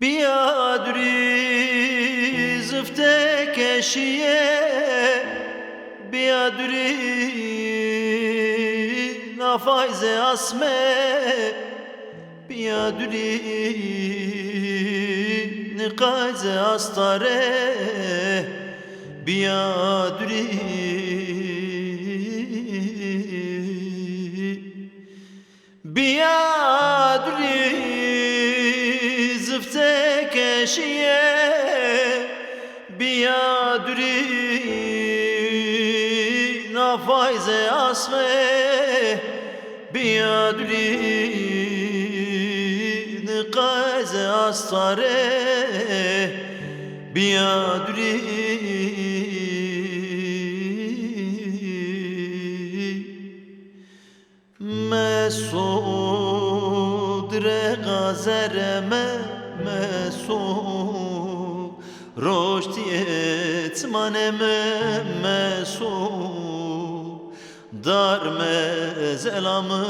بیادری زفته کشیه بیادری نفایز اسمه بیادری نقایز استاره بیادری بیادری زفته کشیه بیادری نفایز اسمه بیادری نقایز استاره بیادری مسود رغازرمه مسود رشتیت منمه مسود در مزلمم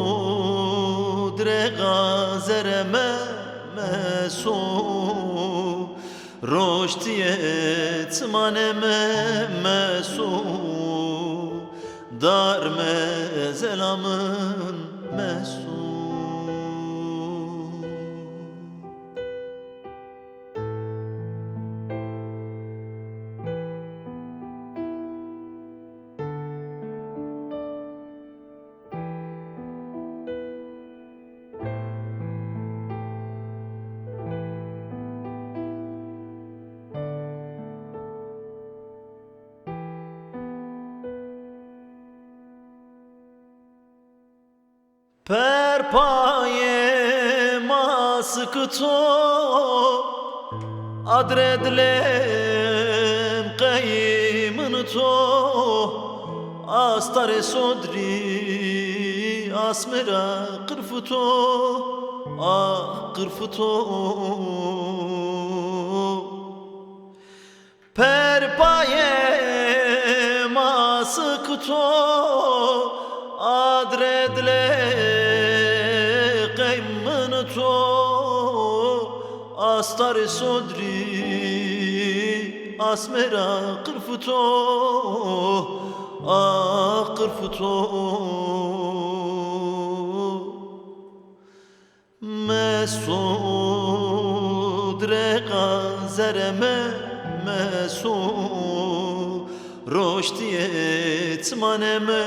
مسود رغازرمه مسود رشتیت منمه مسود در مزلمم مسود Per paye maskı to adredlem kayımını to astare sodri asmera kırfıto ah kırfıto per paye maskı to adredle qeymën to astar sodri asmera qırfıto ah qırfıto mesud reqa zereme mesud رشتیت منمه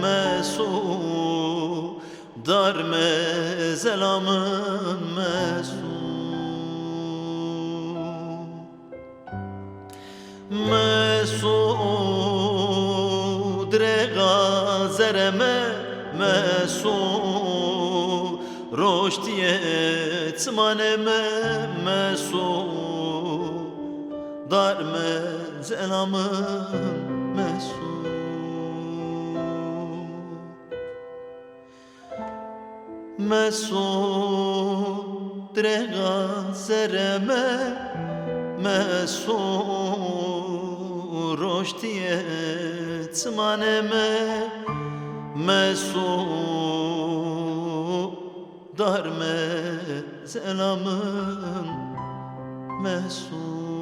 مسود در مزلمم مسود مسود رغازرمه مسود رشتیت منمه مسود در مزلمم مسود مسود رغازرمه مسود رشتیت منمه مسود در مزلمم مسود